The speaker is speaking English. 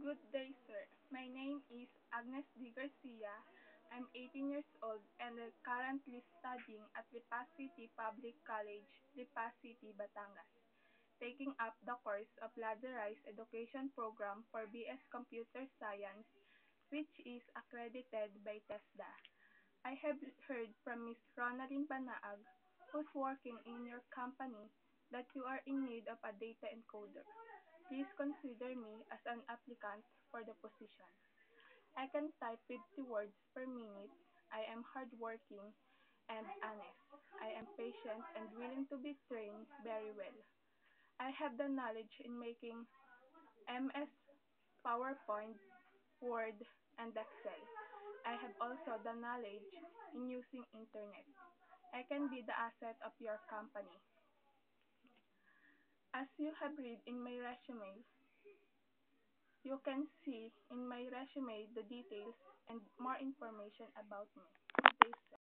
Good day, sir. My name is Agnes D. Garcia. I'm 18 years old and currently studying at Lipa City Public College, Lipa City, Batangas, taking up the course of Ladderized Education Program for BS Computer Science, which is accredited by TESDA. I have heard from Ms. Ronaldine Banaag, who's working in your company, that you are in need of a data encoder. Please consider me as an applicant for the position. I can type 50 words per minute. I am hardworking and honest. I am patient and willing to be trained very well. I have the knowledge in making MS PowerPoint, Word, and Excel. I have also the knowledge in using internet. I can be the asset of your company. As you have read in my resume, you can see in my resume the details and more information about me.